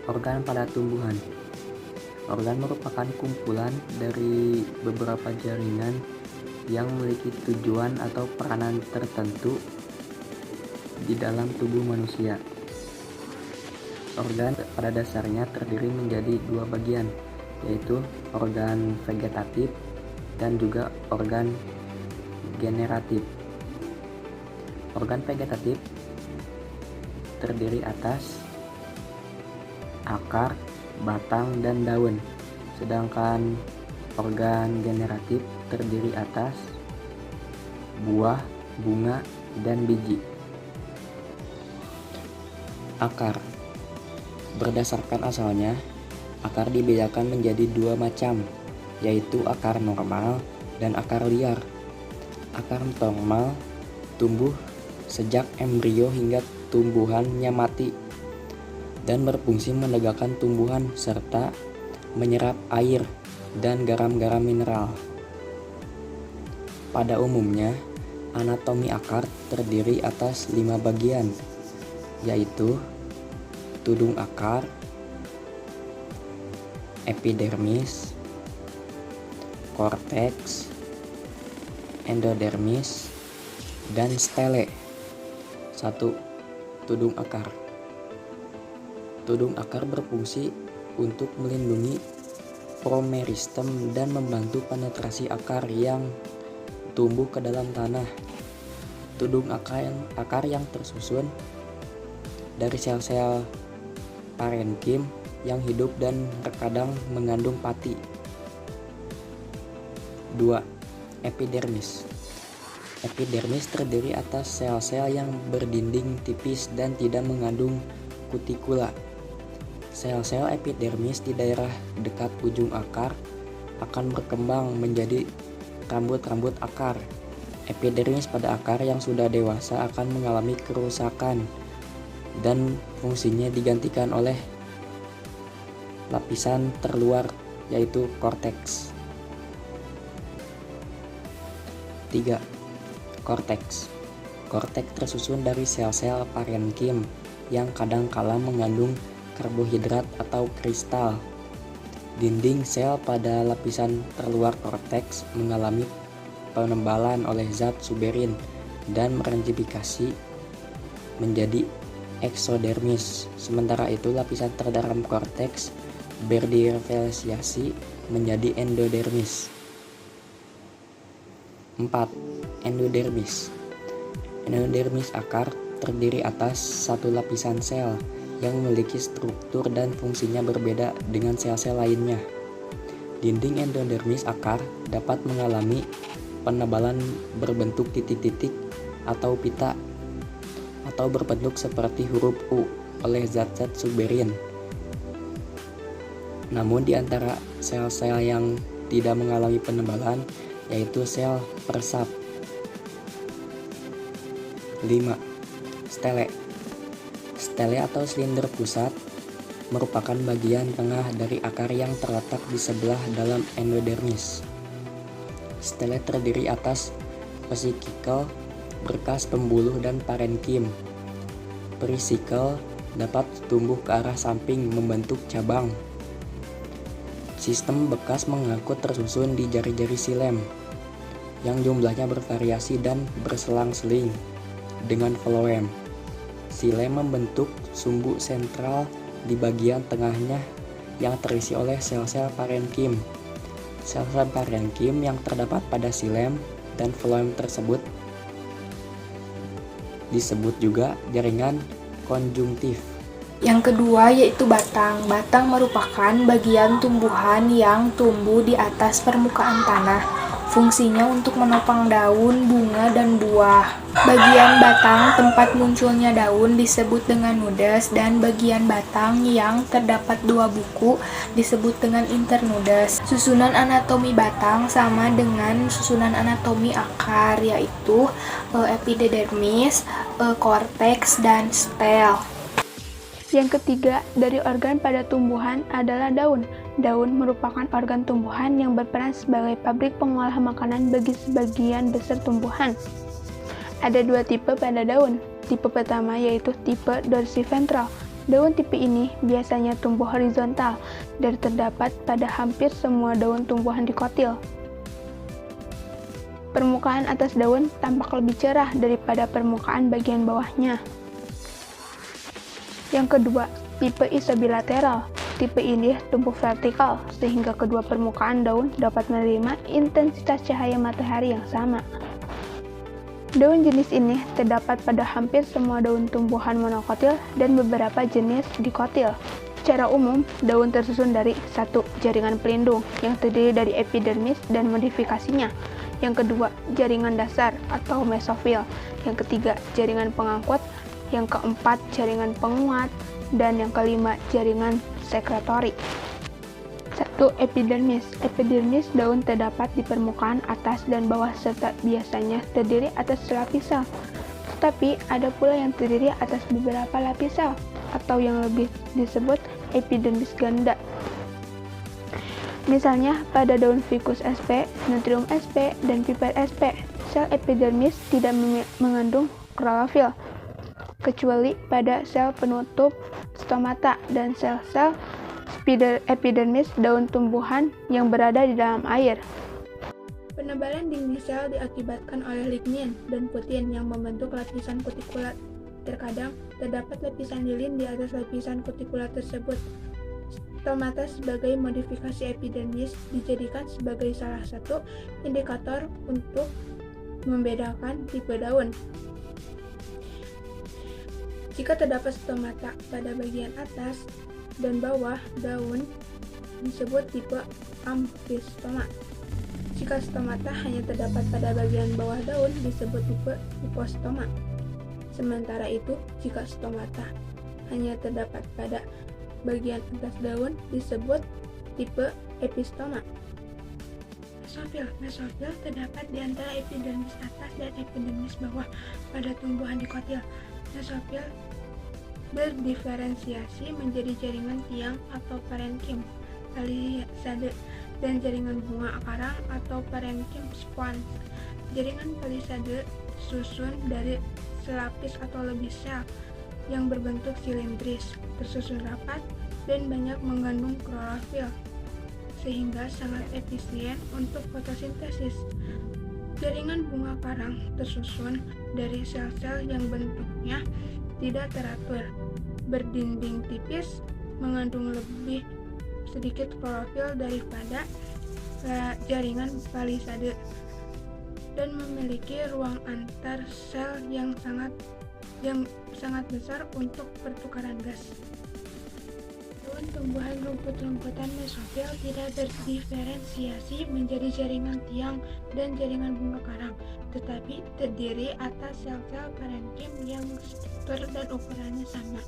Organ pada tumbuhan. Organ merupakan kumpulan dari beberapa jaringan yang memiliki tujuan atau peranan tertentu di dalam tubuh manusia. Organ pada dasarnya terdiri menjadi dua bagian, yaitu organ vegetatif dan juga organ generatif. Organ vegetatif terdiri atas akar, batang, dan daun, sedangkan organ generatif terdiri atas buah, bunga, dan biji. Akar. Berdasarkan asalnya, akar dibedakan menjadi dua macam, yaitu akar normal dan akar liar. Akar normal tumbuh sejak embrio hingga tumbuhannya mati dan berfungsi menegakkan tumbuhan serta menyerap air dan garam-garam mineral. Pada umumnya, anatomi akar terdiri atas 5 bagian, yaitu tudung akar, epidermis, korteks, endodermis, dan stele. 1. Tudung akar. Tudung akar berfungsi untuk melindungi promeristem dan membantu penetrasi akar yang tumbuh ke dalam tanah. Tudung akar yang tersusun dari sel-sel parenkim yang hidup dan terkadang mengandung pati. 2. Epidermis. Epidermis terdiri atas sel-sel yang berdinding tipis dan tidak mengandung kutikula. Sel-sel epidermis di daerah dekat ujung akar akan berkembang menjadi rambut-rambut akar. Epidermis pada akar yang sudah dewasa akan mengalami kerusakan dan fungsinya digantikan oleh lapisan terluar, yaitu korteks. 3. Korteks. Korteks tersusun dari sel-sel parenkim yang kadang-kala mengandung karbohidrat atau kristal. Dinding sel pada lapisan terluar korteks mengalami penebalan oleh zat suberin dan merenjifikasi menjadi eksodermis. Sementara itu lapisan terdalam korteks berdiferensiasi menjadi endodermis. 4. Endodermis. Endodermis akar terdiri atas satu lapisan sel yang memiliki struktur dan fungsinya berbeda dengan sel-sel lainnya. Dinding endodermis akar dapat mengalami penebalan berbentuk titik-titik atau pita atau berbentuk seperti huruf U oleh zat-zat suberin. Namun di antara sel-sel yang tidak mengalami penebalan yaitu sel peresap. 5. Stele. Stele atau silinder pusat merupakan bagian tengah dari akar yang terletak di sebelah dalam endodermis. Stele terdiri atas vesikel, berkas pembuluh, dan parenkim. Perisikel dapat tumbuh ke arah samping membentuk cabang. Sistem bekas mengangkut tersusun di jari-jari silem yang jumlahnya bervariasi dan berselang-seling dengan floem. Silem membentuk sumbu sentral di bagian tengahnya yang terisi oleh sel-sel parenkim. Sel-sel parenkim yang terdapat pada silem dan floem tersebut disebut juga jaringan konjungtif. Yang kedua yaitu batang. Batang merupakan bagian tumbuhan yang tumbuh di atas permukaan tanah. Fungsinya untuk menopang daun, bunga, dan buah. Bagian batang tempat munculnya daun disebut dengan nudes, dan bagian batang yang terdapat dua buku disebut dengan internudes. Susunan anatomi batang sama dengan susunan anatomi akar, yaitu epidermis, korteks, dan stel. Yang ketiga, dari organ pada tumbuhan adalah daun. Daun merupakan organ tumbuhan yang berperan sebagai pabrik pengolah makanan bagi sebagian besar tumbuhan. Ada dua tipe pada daun. Tipe pertama yaitu tipe dorsiventral. Daun tipe ini biasanya tumbuh horizontal dan terdapat pada hampir semua daun tumbuhan dikotil. Permukaan atas daun tampak lebih cerah daripada permukaan bagian bawahnya. Yang kedua, tipe isobilateral. Tipe ini tumbuh vertikal sehingga kedua permukaan daun dapat menerima intensitas cahaya matahari yang sama. Daun jenis ini terdapat pada hampir semua daun tumbuhan monokotil dan beberapa jenis dikotil. Secara umum, daun tersusun dari 1. Jaringan pelindung yang terdiri dari epidermis dan modifikasinya. Yang kedua, jaringan dasar atau mesofil. Yang ketiga, jaringan pengangkut. Yang keempat, jaringan penguat. Dan yang kelima, jaringan sekretori. 1. Epidermis. Epidermis daun terdapat di permukaan atas dan bawah serta biasanya terdiri atas selapis sel. Tetapi ada pula yang terdiri atas beberapa lapis sel atau yang lebih disebut epidermis ganda. Misalnya pada daun ficus sp, nutrium sp, dan piper sp, sel epidermis tidak mengandung klorofil kecuali pada sel penutup stomata dan sel-sel epidermis daun tumbuhan yang berada di dalam air. Penebalan dinding sel diakibatkan oleh lignin dan putin yang membentuk lapisan kutikula. Terkadang terdapat lapisan lilin di atas lapisan kutikula tersebut. Stomata sebagai modifikasi epidermis dijadikan sebagai salah satu indikator untuk membedakan tipe daun. Jika terdapat stomata pada bagian atas dan bawah daun disebut tipe amphistoma. Jika stomata hanya terdapat pada bagian bawah daun disebut tipe hipostoma. Sementara itu, jika stomata hanya terdapat pada bagian atas daun disebut tipe epistoma. Mesofil terdapat di antara epidermis atas dan epidermis bawah pada tumbuhan dikotil. Mesofil berdiferensiasi menjadi jaringan tiang atau parenkim, palisade, dan jaringan bunga akarang atau parenkim spons. Jaringan palisade susun dari selapis atau lebih sel yang berbentuk silindris, tersusun rapat, dan banyak mengandung klorofil, sehingga sangat efisien untuk fotosintesis. Jaringan bunga karang tersusun dari sel-sel yang bentuknya tidak teratur, berdinding tipis, mengandung lebih sedikit klorofil daripada jaringan palisade, dan memiliki ruang antar sel yang sangat besar untuk pertukaran gas. Daun tumbuhan rumput-rumputan mesofil tidak berdiferensiasi menjadi jaringan tiang dan jaringan bunga karang, tetapi terdiri atas sel-sel parenkim yang struktur dan ukurannya sama.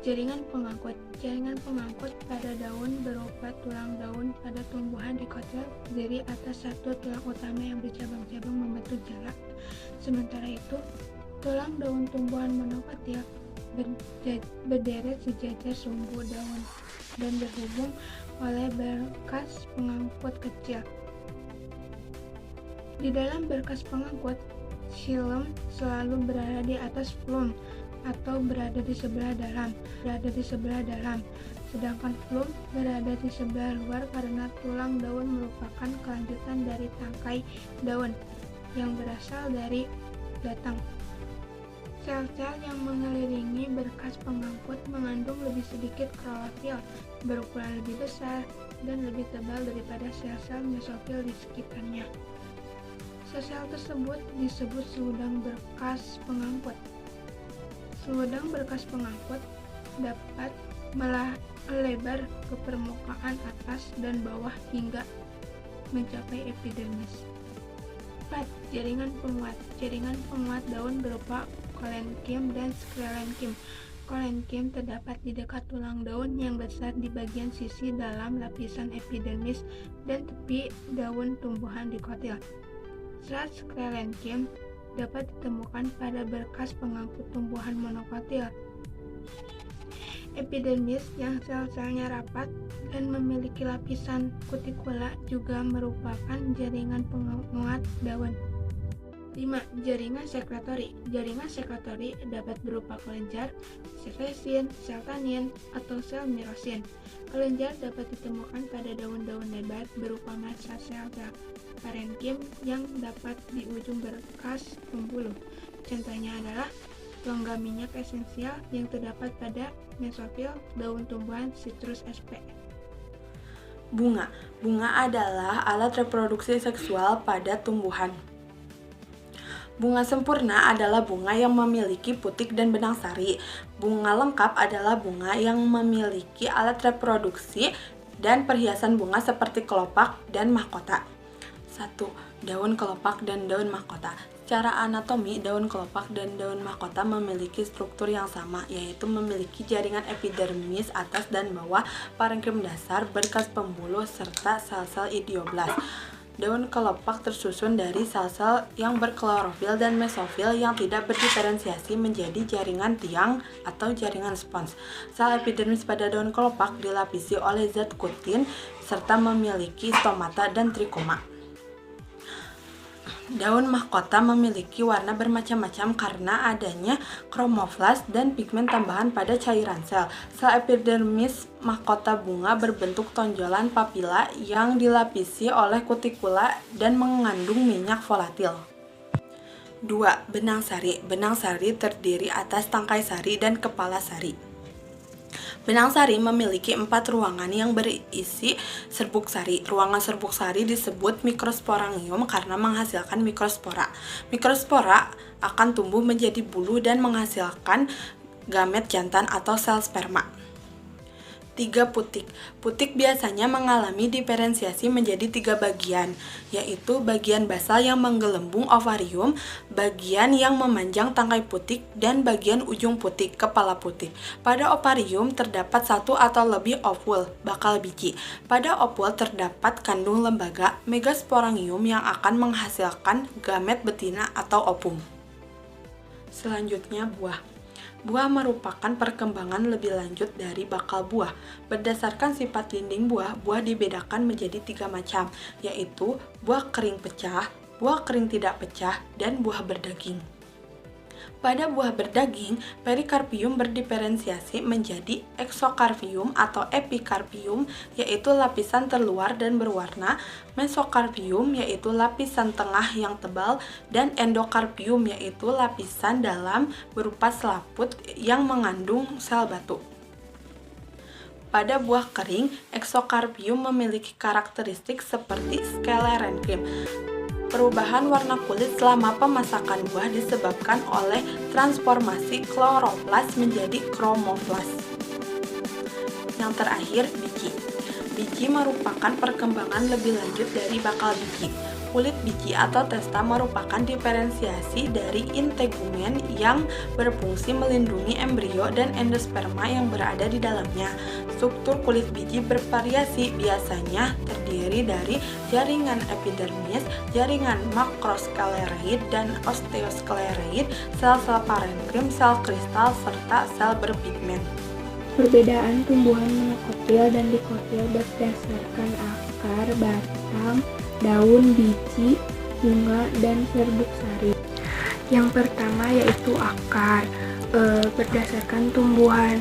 Jaringan pengangkut. Jaringan pengangkut pada daun berupa tulang daun pada tumbuhan dikotil terdiri atas satu tulang utama yang bercabang-cabang membentuk jalak. Sementara itu, tulang daun tumbuhan monokotil berderet sejajar sumbu daun dan berhubung oleh berkas pengangkut kecil. Di dalam berkas pengangkut, xilem selalu berada di atas flum atau berada di sebelah dalam, sedangkan flum berada di sebelah luar karena tulang daun merupakan kelanjutan dari tangkai daun yang berasal dari batang. Sel-sel yang mengelilingi berkas pengangkut mengandung lebih sedikit klorofil, berukuran lebih besar, dan lebih tebal daripada sel-sel mesofil di sekitarnya. Sel-sel tersebut disebut seludang berkas pengangkut. Seludang berkas pengangkut dapat melebar ke permukaan atas dan bawah hingga mencapai epidermis. 4. Jaringan penguat. Jaringan penguat daun berupa kolenkim dan sklerenkim. Kolenkim terdapat di dekat tulang daun yang besar di bagian sisi dalam lapisan epidermis dan tepi daun tumbuhan dikotil. Serat sklerenkim dapat ditemukan pada berkas pengangkut tumbuhan monokotil. Epidermis yang sel-selnya rapat dan memiliki lapisan kutikula juga merupakan jaringan penguat daun. 5. Jaringan sekretori. Jaringan sekretori dapat berupa kelenjar, sel resin, sel tanin, atau sel mirosin. Kelenjar dapat ditemukan pada daun-daun lebar berupa massa sel parenkim yang dapat di ujung berkas pembuluh. Contohnya adalah rongga minyak esensial yang terdapat pada mesofil daun tumbuhan Citrus sp. Bunga. Bunga adalah alat reproduksi seksual pada tumbuhan. Bunga sempurna adalah bunga yang memiliki putik dan benang sari. Bunga lengkap adalah bunga yang memiliki alat reproduksi dan perhiasan bunga seperti kelopak dan mahkota. 1. Daun kelopak dan daun mahkota. Secara anatomi, daun kelopak dan daun mahkota memiliki struktur yang sama, yaitu memiliki jaringan epidermis atas dan bawah, parenkim dasar, berkas pembuluh, serta sel-sel idioblas. Daun kelopak tersusun dari sel-sel yang berklorofil dan mesofil yang tidak berdiferensiasi menjadi jaringan tiang atau jaringan spons. Sel epidermis pada daun kelopak dilapisi oleh zat kutin serta memiliki stomata dan trikoma. Daun mahkota memiliki warna bermacam-macam karena adanya kromoflas dan pigmen tambahan pada cairan sel. Sel epidermis mahkota bunga berbentuk tonjolan papila yang dilapisi oleh kutikula dan mengandung minyak volatil. 2. Benang sari. Benang sari terdiri atas tangkai sari dan kepala sari. Benang sari memiliki 4 ruangan yang berisi serbuk sari. Ruangan serbuk sari disebut mikrosporangium karena menghasilkan mikrospora. Mikrospora akan tumbuh menjadi bulu dan menghasilkan gamet jantan atau sel sperma. 3. Putik. Putik biasanya mengalami diferensiasi menjadi 3 bagian, yaitu bagian basal yang menggelembung ovarium, bagian yang memanjang tangkai putik, dan bagian ujung putik, kepala putik. Pada ovarium terdapat 1 atau lebih ovul, bakal biji. Pada ovul terdapat kandung lembaga megasporangium yang akan menghasilkan gamet betina atau ovum. Selanjutnya buah. Buah merupakan perkembangan lebih lanjut dari bakal buah. Berdasarkan sifat dinding buah, buah dibedakan menjadi 3 macam, yaitu buah kering pecah, buah kering tidak pecah, dan buah berdaging. Pada buah berdaging, perikarpium berdiferensiasi menjadi eksokarpium atau epikarpium, yaitu lapisan terluar dan berwarna, mesokarpium, yaitu lapisan tengah yang tebal, dan endokarpium, yaitu lapisan dalam berupa selaput yang mengandung sel batu. Pada buah kering, eksokarpium memiliki karakteristik seperti sclerenchyme. Perubahan warna kulit selama pemasakan buah disebabkan oleh transformasi kloroplas menjadi kromoflas. Yang terakhir, biji. Biji merupakan perkembangan lebih lanjut dari bakal biji. Kulit biji atau testa merupakan diferensiasi dari integumen yang berfungsi melindungi embrio dan endosperma yang berada di dalamnya. Struktur kulit biji bervariasi, biasanya terdiri dari jaringan epidermis, jaringan makroskleroid dan osteoskleroid, sel-sel parenkrim, sel kristal, serta sel berpigmen. Perbedaan tumbuhan monokotil dan dikotil berdasarkan akar, batang, daun, biji, bunga, dan serbuk sari. Yang pertama yaitu akar. Berdasarkan tumbuhan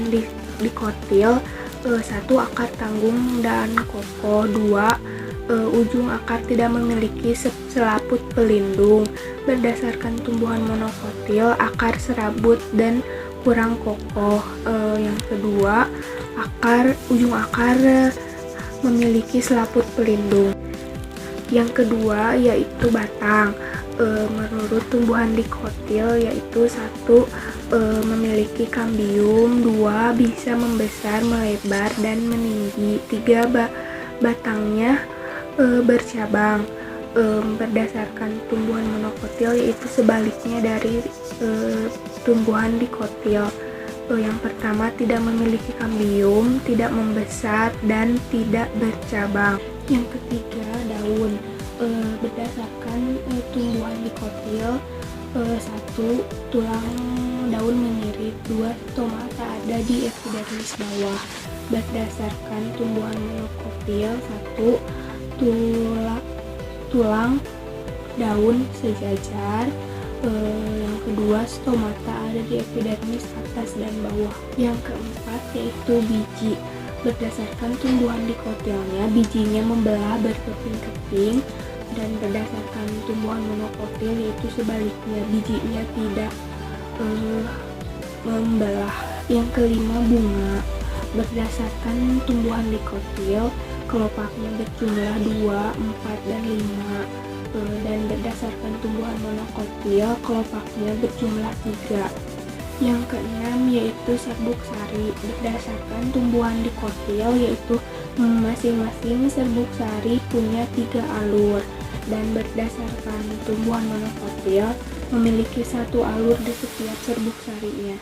dikotil, 1. Akar tanggung dan kokoh. 2. Ujung akar tidak memiliki selaput pelindung. Berdasarkan tumbuhan monokotil, akar serabut dan kurang kokoh. Yang kedua, ujung akar memiliki selaput pelindung. Yang kedua yaitu batang. Menurut tumbuhan dikotil yaitu 1. Memiliki kambium, 2. Bisa membesar, melebar, dan meninggi. 3. Batangnya bercabang. Berdasarkan tumbuhan monokotil yaitu sebaliknya dari tumbuhan dikotil. Yang pertama, tidak memiliki kambium, tidak membesar, dan tidak bercabang. Yang ketiga, daun. Berdasarkan tumbuhan dikotil, 1. Tulang daun menyirit, 2. Stomata ada di epidermis bawah. Berdasarkan tumbuhan monokotil, 1. Tulang daun sejajar. Yang kedua, stomata ada di epidermis atas dan bawah. Yang keempat yaitu biji. Berdasarkan tumbuhan dikotilnya, bijinya membelah berkeping-keping, dan berdasarkan tumbuhan monokotil yaitu sebaliknya, bijinya tidak membelah. Yang kelima, bunga. Berdasarkan tumbuhan dikotil, kelopaknya berjumlah 2, 4, dan 5. Dan berdasarkan tumbuhan monokotil, kelopaknya berjumlah 3. Yang keenam yaitu serbuk sari. Berdasarkan tumbuhan dikotil, yaitu masing-masing serbuk sari punya 3 alur, dan berdasarkan tumbuhan monokotil memiliki 1 alur di setiap serbuk sarinya.